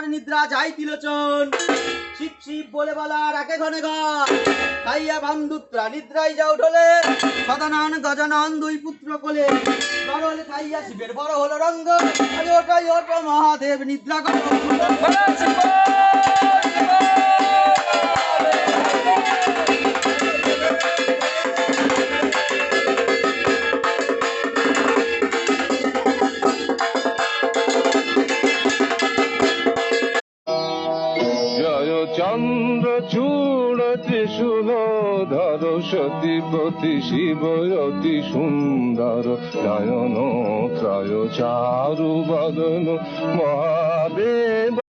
পর নিদ্রা যাই তিলোচন শিব শিব বলে বলা রাখে ঘনে ঘর খাইয়া বান্ধুত্রা নিদ্রাই যাও ঢোলে সদানন গজানন দুই পুত্র কোলে গরল খাইয়া শিবের বড় হলো রঙ্গ ওটাই ওটো মহাদেব নিদ্রা করো চন্দ্রচূড় ত্রিশূলধর সতীপতি শিব অতি সুন্দর নয়ন ত্রয় চারু বদন মহাদেব